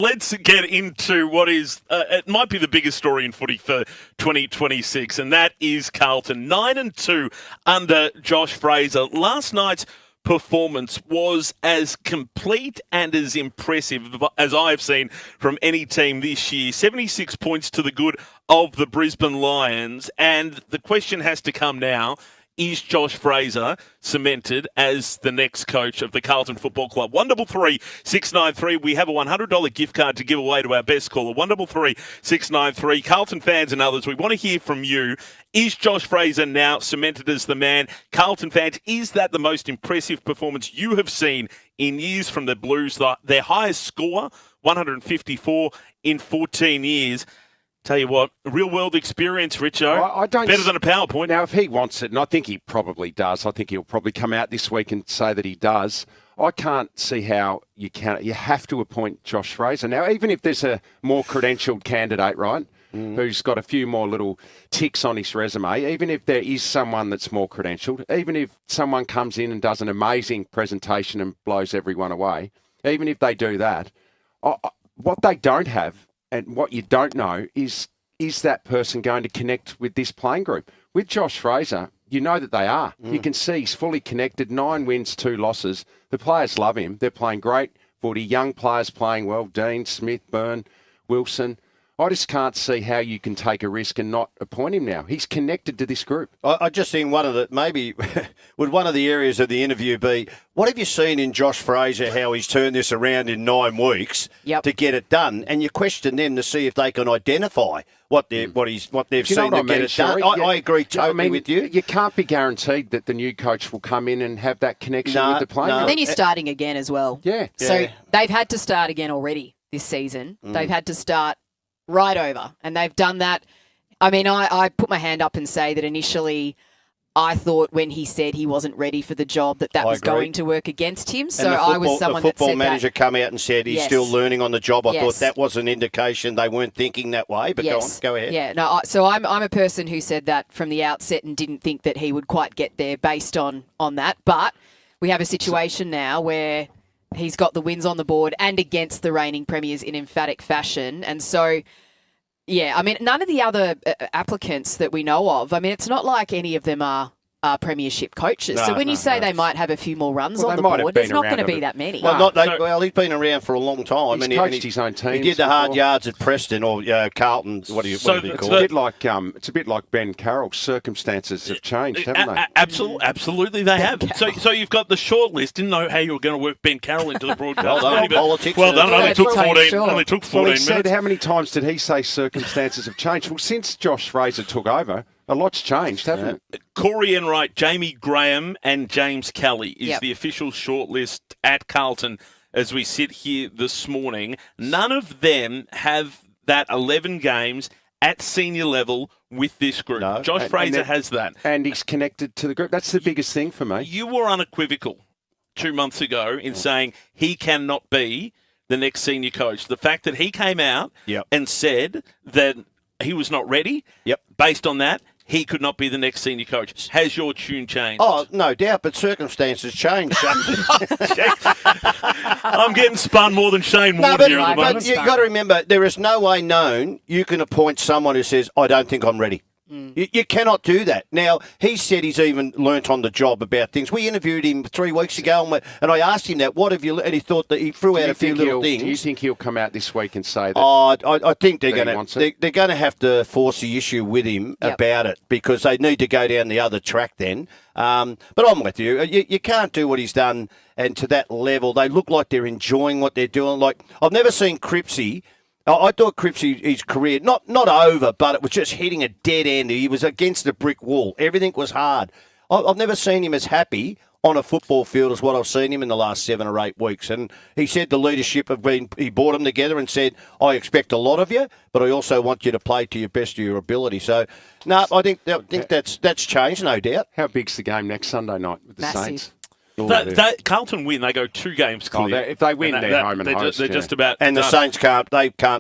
Let's get into what is, it might be the biggest story in footy for 2026, and that is Carlton. 9-2 under Josh Fraser. Last night's performance was as complete and as impressive as I've seen from any team this year. 76 points to the good of the Brisbane Lions, and the question has to come now. Is Josh Fraser cemented as the next coach of the Carlton Football Club? 133 693. We have a $100 gift card to give away to our best caller. 133 693. Carlton fans and others, we want to hear from you. Is Josh Fraser now cemented as the man? Carlton fans, is that the most impressive performance you have seen in years from the Blues? Their highest score, 154 in 14 years. Tell you what, real-world experience, Richo. I don't better than a PowerPoint. Now, if he wants it, and I think he probably does, I think he'll probably come out this week and say that he does. I can't see how you can. You have to appoint Josh Fraser. Now, even if there's a more credentialed candidate, right, who's got a few more little ticks on his resume, even if there is someone that's more credentialed, even if someone comes in and does an amazing presentation and blows everyone away, even if they do that, what they don't have and what you don't know is that person going to connect with this playing group? With Josh Fraser, you know that they are. You can see he's fully connected, 9 wins, 2 losses. The players love him. They're playing great footy. Young players playing well. Dean, Smith, Byrne, Wilson. I just can't see how you can take a risk and not appoint him now. He's connected to this group. I just think maybe would one of the areas of the interview be, what have you seen in Josh Fraser, how he's turned this around in 9 weeks to get it done? And you question them to see if they can identify what they've seen to get it done. I agree totally with you. You can't be guaranteed that the new coach will come in and have that connection with the player. And then you're starting again as well. Yeah. So they've had to start again already this season. They've had to start right over, and they've done that. I mean, I put my hand up and say that initially I thought when he said he wasn't ready for the job that was going to work against him. So I was someone that said the football manager come out and said he's still learning on the job. I thought that was an indication they weren't thinking that way, but go ahead. Yeah, no, so I'm a person who said that from the outset and didn't think that he would quite get there based on that. But we have a situation now where he's got the wins on the board and against the reigning premiers in emphatic fashion. And so, yeah, I mean, none of the other applicants that we know of, I mean, it's not like any of them are premiership coaches. So when you say they might have a few more runs on the board, it's not going to be that many. Well, he's been around for a long time. He's coached his own team. He did the hard yards at Preston or Carlton. What do you call it? It's a bit like Ben Carroll. Circumstances have changed, haven't they? Absolutely, they have. So you've got the short list. Didn't know how you were going to work Ben Carroll into the broadcast. Well done, politics. Well done. Only took 14 Well, he minutes. said, how many times did he say circumstances have changed? Well, since Josh Fraser took over, a lot's changed, hasn't it? Corey Enright, Jamie Graham and James Kelly is the official shortlist at Carlton as we sit here this morning. None of them have that 11 games at senior level with this group. No. Josh Fraser has that. And he's connected to the group. That's the biggest thing for me. You were unequivocal 2 months ago in saying he cannot be the next senior coach. The fact that he came out and said that he was not ready, based on that, he could not be the next senior coach. Has your tune changed? Oh, no doubt, but circumstances change. I'm getting spun more than Shane Ward here at the moment. But you've got to remember, there is no way known you can appoint someone who says, I don't think I'm ready. You cannot do that. Now, he said he's even learnt on the job about things. We interviewed him 3 weeks ago, and I asked him that, what have you... And he thought that he threw out a few little things. Do you think he'll come out this week and say that? I think they're going to have to force the issue with him about it, because they need to go down the other track then. But I'm with you. You can't do what he's done, and to that level, they look like they're enjoying what they're doing. Like, I've never seen Cripsy... I thought Cripsy, his career, not over, but it was just hitting a dead end. He was against a brick wall. Everything was hard. I've never seen him as happy on a football field as what I've seen him in the last 7 or 8 weeks. And he said the leadership he brought them together and said, I expect a lot of you, but I also want you to play to your best of your ability. So, no, I think that's changed, no doubt. How big's the game next Sunday night with the Saints? Carlton win, they go 2 games clear. If they win, they're home and host. They're just about and the Saints can't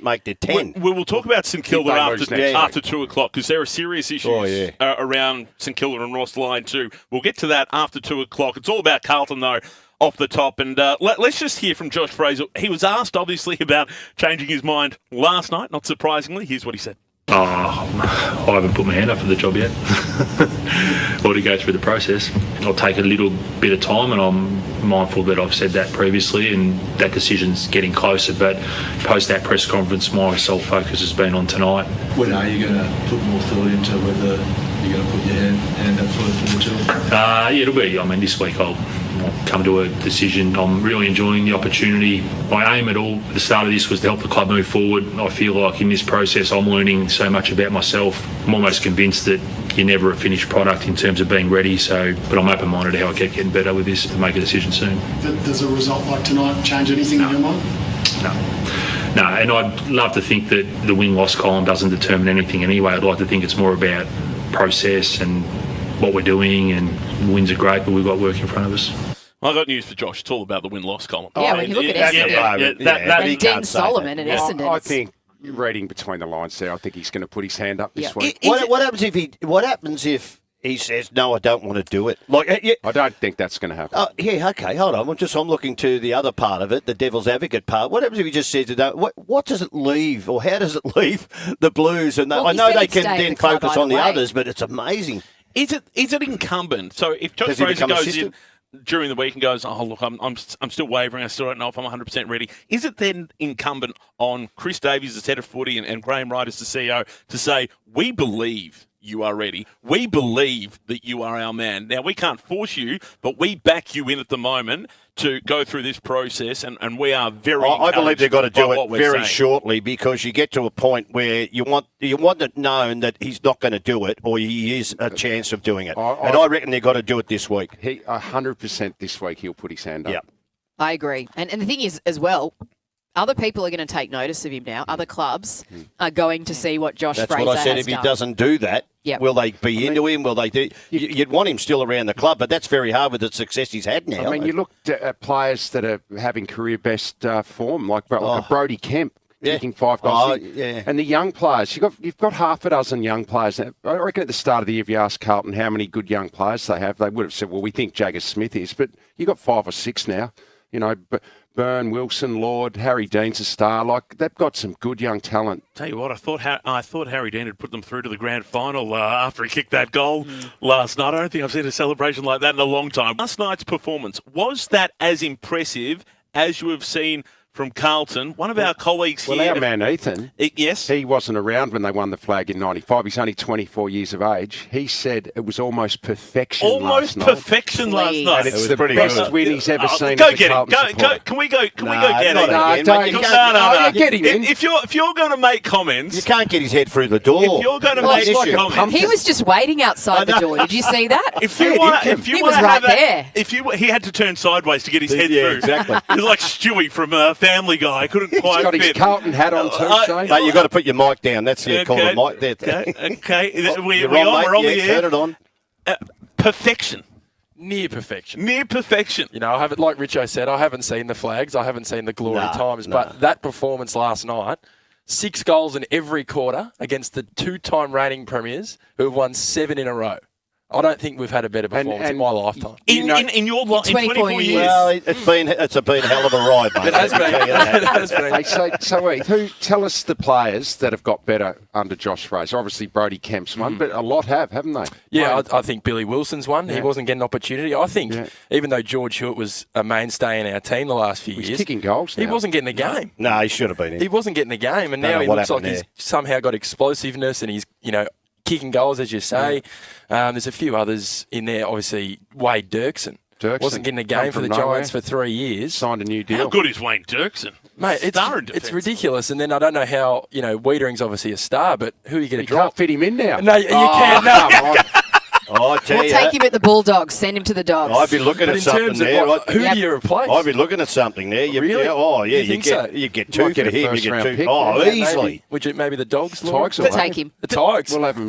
make their 10. We will talk about St Kilda after 2 o'clock, because there are serious issues around St Kilda and Ross Lyon too. We'll get to that after 2 o'clock. It's all about Carlton, though, off the top. And let's just hear from Josh Fraser. He was asked, obviously, about changing his mind last night, not surprisingly. Here's what he said. I haven't put my hand up for the job yet or to go through the process. I'll take a little bit of time, and I'm mindful that I've said that previously and that decision's getting closer, but post that press conference my sole focus has been on tonight. When are you going to put more thought into whether you're going to put your hand up for the job? It'll be, this week I'll come to a decision. I'm really enjoying the opportunity. My aim at the start of this was to help the club move forward. I feel like in this process I'm learning so much about myself. I'm almost convinced that you're never a finished product in terms of being ready, but I'm open-minded how I keep getting better with this to make a decision soon. Does a result like tonight change anything in your mind? No, and I'd love to think that the win-loss column doesn't determine anything anyway. I'd like to think it's more about process and what we're doing, and wins are great, but we've got work in front of us. I got news for Josh. It's all about the win-loss column. Yeah, when you look at Essendon, and Dean Solomon and Essendon. I think, reading between the lines there, I think he's going to put his hand up this week. What happens if he says, no, I don't want to do it? I don't think that's going to happen. Okay, hold on. I'm looking to the other part of it, the devil's advocate part. What happens if he just says, what does it leave, or how does it leave the Blues? And I know they can then focus on the others, but it's amazing. Is it incumbent? So if Josh Fraser goes in during the week and goes, oh, look, I'm still wavering, I still don't know if I'm 100% ready, is it then incumbent on Chris Davies as head of footy and Graham Wright as the CEO to say, we believe you are ready. We believe that you are our man. Now, we can't force you, but we back you in at the moment to go through this process, and we are very I believe they've got to do it very saying. shortly, because you get to a point where you want it known that he's not going to do it, or he is a chance of doing it. And I reckon they've got to do it this week. 100% this week he'll put his hand up. Yep. I agree. And the thing is, as well, other people are going to take notice of him now. Other clubs are going to see what Josh Fraser has done. That's what I said. If he doesn't do that, will they be into him? Will they do? You'd want him still around the club, but that's very hard with the success he's had now. You look at players that are having career best form, like Brody Kemp. Kicking 5 goals. And the young players, you've got half a dozen young players. I reckon at the start of the year, if you asked Carlton how many good young players they have, they would have said, well, we think Jagger Smith is. But you've got 5 or 6 now. Byrne, Wilson, Lord, Harry Dean's a star. They've got some good young talent. Tell you what, I thought Harry Dean had put them through to the grand final after he kicked that goal last night. I don't think I've seen a celebration like that in a long time. Last night's performance, was that as impressive as you have seen from Carlton? One of our colleagues here... Well, our man Ethan, yes, he wasn't around when they won the flag in 95. He's only 24 years of age. He said it was almost perfection last night. Almost perfection last night. And it's the best win he's ever seen. Go get him. Can we go get him? No, get him in. If you're going to make comments... You can't get his head through the door. If you're going to make comments... He was just waiting outside the door. Did you see that? He was right there. He had to turn sideways to get his head through. Yeah, exactly. He's like Stewie from Family Guy. Couldn't quite He's got fit. his Carlton hat on too, Shane. No, you've got to put your mic down. That's called a mic there. Okay. We're on, the air. Turn it on. Perfection. Near perfection. Near perfection. I haven't, like Richo said, I haven't seen the flags. I haven't seen the glory times. But that performance last night, 6 goals in every quarter against the 2-time reigning premiers who have won 7 in a row. I don't think we've had a better performance in my lifetime. In your life, in 24 years. Well, it's been a hell of a ride, mate. It has been. Hey, so tell us the players that have got better under Josh Fraser. Obviously, Brody Kemp's one, but a lot haven't they? Yeah, I think Billy Wilson's one. Yeah. He wasn't getting opportunity. I think even though George Hewitt was a mainstay in our team the last few years. He's kicking goals now. He wasn't getting the game. No, he should have been in. He wasn't getting the game, and now he looks like he's somehow got explosiveness, and he's, kicking goals, as you say. There's a few others in there. Obviously, Wade Dirksen. Wasn't getting a game for the Giants for 3 years. Signed a new deal. How good is Wayne Dirksen? Mate, it's ridiculous. And then I don't know how, Wiedering's obviously a star, but who are you going to drop? Can't fit him in now. No, you can't. No. We'll take him at the Bulldogs. Send him to the Dogs. I'd be looking at something there. Who do you replace? I'd be looking at something there. Really? You get 2 for him. You get 2. Easily. Would you maybe the Dogs? Take him. The Tigers. We'll have him.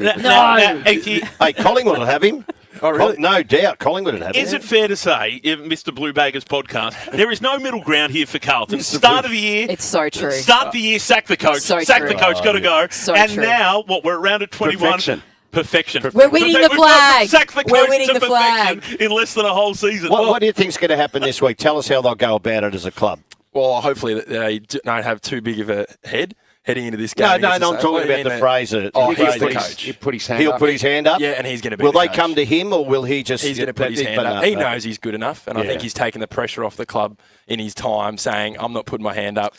Hey, Collingwood will have him. Oh, really? No doubt. Collingwood would have him. Is it fair to say, Mr. Blue Baggers podcast, there is no middle ground here for Carlton? Start of the year. It's so true. Start the year, sack the coach. So sack true. the coach, got to go. So and true. now, we're around at 21. Perfection. Perfection. We're winning the flag. We're winning the perfection flag. in less than a whole season. What do you think's going to happen this week? Tell us how they'll go about it as a club. Well, hopefully they don't have too big of a head heading into this game. No, I'm talking about the Fraser. Oh, he's the Fraser. coach. He'll put his hand He'll up. put his hand up? Yeah, and he's going to be Will the they coach. come to him, or will he just... He's going to put his hand up. He knows he's good enough, and I think he's taken the pressure off the club in his time, saying, I'm not putting my hand up,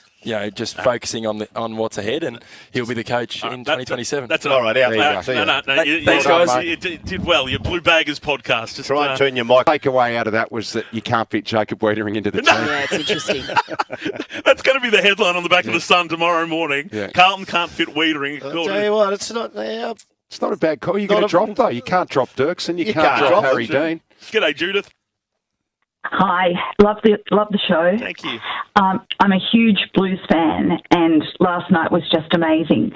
just focusing on what's ahead, and he'll be the coach in 2027. That's all right. Out. No. Thanks, guys. You did well. Your Blue Baggers podcast. Just Try and turn your mic. Takeaway out of that was that you can't fit Jacob Wiedering into the team. Yeah, it's interesting. That's going to be the headline on the back of the Sun tomorrow morning. Yeah. Carlton can't fit Wiedering. I'll tell you what, it's not... It's not a bad call. You're going to drop, though. You can't drop Dirksen. You can't drop Harry Dean. G'day, Judith. Hi, love the show. Thank you. I'm a huge Blues fan, and last night was just amazing.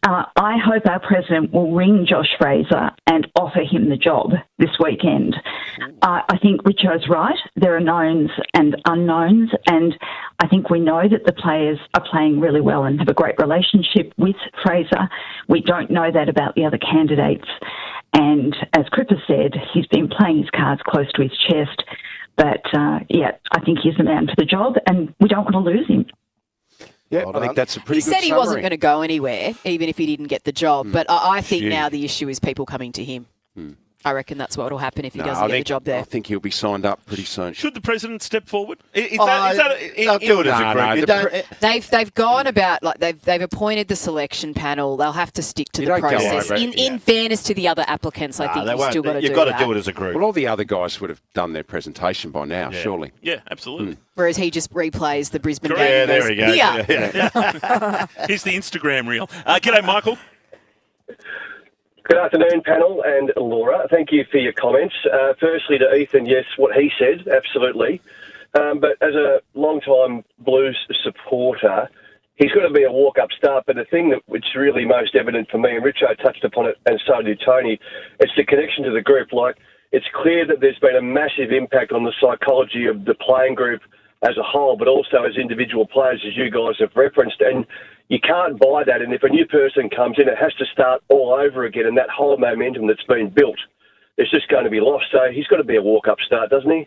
I hope our president will ring Josh Fraser and offer him the job this weekend. I think Richo's right. There are knowns and unknowns, and I think we know that the players are playing really well and have a great relationship with Fraser. We don't know that about the other candidates. And as Cripper said, he's been playing his cards close to his chest. But, I think he's the man for the job, and we don't want to lose him. Yeah, I think that's a pretty good He said he summary. wasn't going to go anywhere, even if he didn't get the job. But I think now the issue is people coming to him. I reckon that's what will happen if he doesn't get the job there. I think he'll be signed up pretty soon. Should the president step forward? They'll do it as a group. They've gone about they've appointed the selection panel. They'll have to stick to the process. In fairness to the other applicants, I think you've still got to do that. You've got to do it as a group. Well, all the other guys would have done their presentation by now, surely. Yeah, absolutely. Whereas he just replays the Brisbane game. Yeah, there we go. Yeah. Here's the Instagram reel. G'day, Michael. Good afternoon, panel and Laura. Thank you for your comments. Firstly, to Ethan, yes, what he said, absolutely. But as a long-time Blues supporter, he's got to be a walk-up start. But the thing which is really most evident for me, and Richo touched upon it, and so did Tony, it's the connection to the group. Like, it's clear that there's been a massive impact on the psychology of the playing group as a whole, but also as individual players, as you guys have referenced. And you can't buy that. And if a new person comes in, it has to start all over again. And that whole momentum that's been built is just going to be lost. So he's got to be a walk-up start, doesn't he?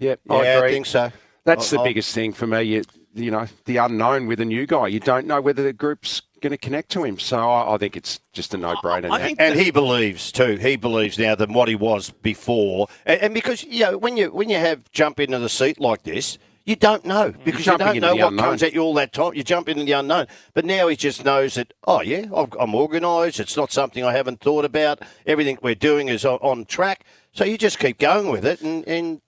Yeah, I agree. I think so. That's the biggest thing for me. The unknown with a new guy. You don't know whether the group's going to connect to him. So I think it's just a no-brainer now. And he believes too. He believes now than what he was before. And because when you have jump into the seat like this, you don't know because you don't know what comes at you all that time. You jump into the unknown. But now he just knows that, I'm organised. It's not something I haven't thought about. Everything we're doing is on track. So you just keep going with it. And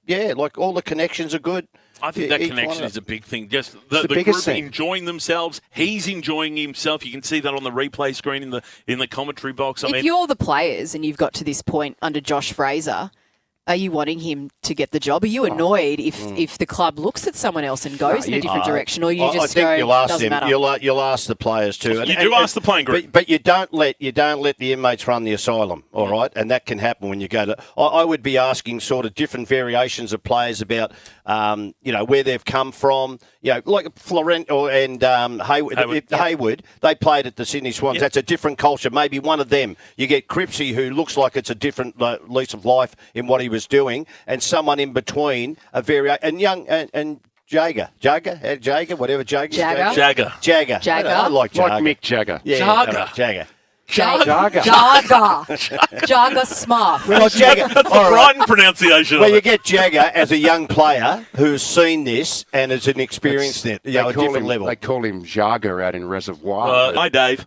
all the connections are good. I think that connection is a big thing. Just the biggest group thing. enjoying themselves. He's enjoying himself. You can see that on the replay screen in the commentary box. If you're the players and you've got to this point under Josh Fraser, are you wanting him to get the job? Are you annoyed if the club looks at someone else and goes in a different direction, or you just go, you'll ask doesn't them. matter? You'll ask the players too. You do ask the playing group, but you don't let the inmates run the asylum. All right, and that can happen when you go to. I would be asking sort of different variations of players about, where they've come from. Like Florent and Hayward, they played at the Sydney Swans. Yep. That's a different culture. Maybe one of them. You get Cripsey, who looks like it's a different lease of life in what he was doing, and someone in between, and young and Jagger, whatever Jagger. I like Jagger. Like Mick Jagger. Yeah, Jagger. Jagger Smart. Well, Jagger. That's the Brighton pronunciation. Well, you get Jagger as a young player who's seen this and is an experienced a different level. They call him Jagger out in Reservoir. Hi, Dave.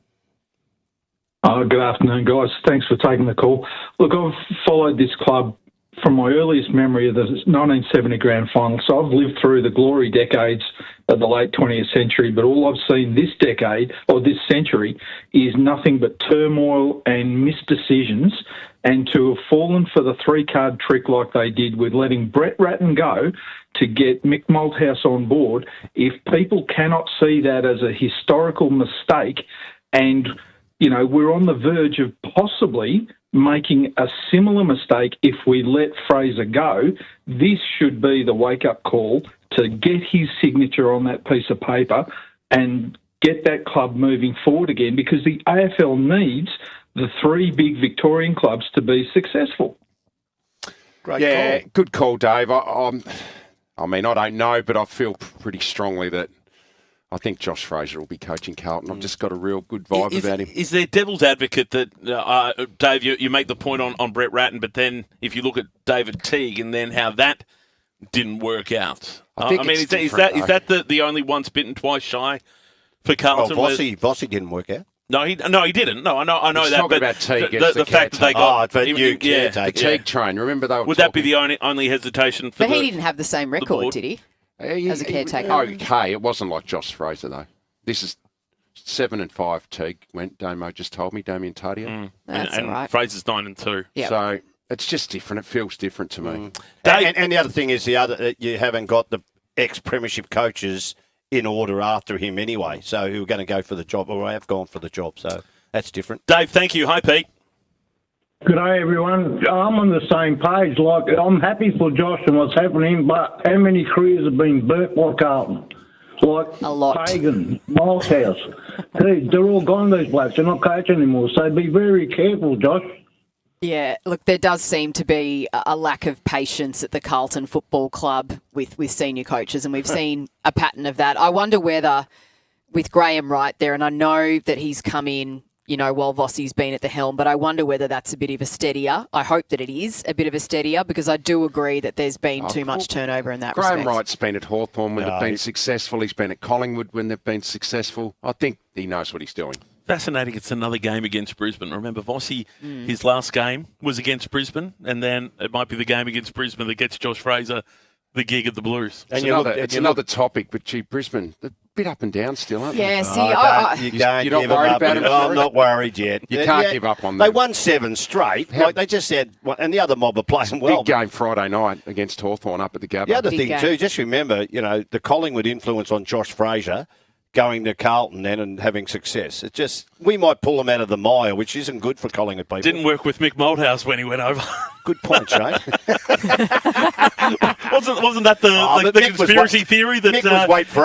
Good afternoon, guys. Thanks for taking the call. Look, I've followed this club from my earliest memory of the 1970 grand final. So I've lived through the glory decades of the late 20th century, but all I've seen this decade, or this century, is nothing but turmoil and missed decisions. And to have fallen for the three-card trick like they did with letting Brett Ratton go to get Mick Malthouse on board, if people cannot see that as a historical mistake, and, we're on the verge of possibly making a similar mistake if we let Fraser go, this should be the wake-up call to get his signature on that piece of paper and get that club moving forward again, because the AFL needs the three big Victorian clubs to be successful. Great call. Good call, Dave. I mean, I don't know, but I feel pretty strongly that I think Josh Fraser will be coaching Carlton. I've just got a real good vibe about him. Is there devil's advocate that, Dave, you make the point on Brett Ratton, but then if you look at David Teague and then how that didn't work out. I mean, is that the only once bitten, twice shy for Carlton? Well, Vossi didn't work out. No, he didn't. No, I know He's that. Talking but about Teague, the fact that they got the Teague train. Remember they were Would that be the only hesitation? But he didn't have the same record, did he? As a caretaker. Okay, it wasn't like Josh Fraser though. This is 7-5. Teague went. Damo just told me. Damien Tadia. That's all right. Fraser's 9-2. Yep. So it's just different. It feels different to me. And the other thing is you haven't got the ex-premiership coaches in order after him anyway. So who are going to go for the job, or have gone for the job. So that's different. Dave, thank you. Hi, Pete. Good day, everyone. I'm on the same page. Like, I'm happy for Josh and what's happening, but how many careers have been burnt by Carlton? Like a lot. Fagan, Mileshouse. They're all gone, these blokes. They're not coaching anymore. So be very careful, Josh. Yeah, look, there does seem to be a lack of patience at the Carlton Football Club with senior coaches, and we've seen a pattern of that. I wonder whether, with Graham Wright there, and I know that he's come in, while Vossi's been at the helm, but I wonder whether that's a bit of a steadier. I hope that it is a bit of a steadier, because I do agree that there's been too much turnover in that respect. Graham Wright's been at Hawthorn when they've been successful. He's been at Collingwood when they've been successful. I think he knows what he's doing. Fascinating. It's another game against Brisbane. Remember, Vossi, his last game was against Brisbane, and then it might be the game against Brisbane that gets Josh Fraser the gig of the Blues. It's another topic, but gee, Brisbane, a bit up and down still, aren't they? Yeah, see, you're not worried about it? I'm not worried yet. You can't give up on them. They won 7 straight. Like they just said, and the other mob are playing well. Big game Friday night against Hawthorn up at the Gabba. The other thing too, just remember, the Collingwood influence on Josh Fraser going to Carlton then and having success. It's just, we might pull them out of the mire, which isn't good for Collingwood people. Didn't work with Mick Malthouse when he went over. Good point, Shane. Wasn't that the conspiracy theory that Mick was wait for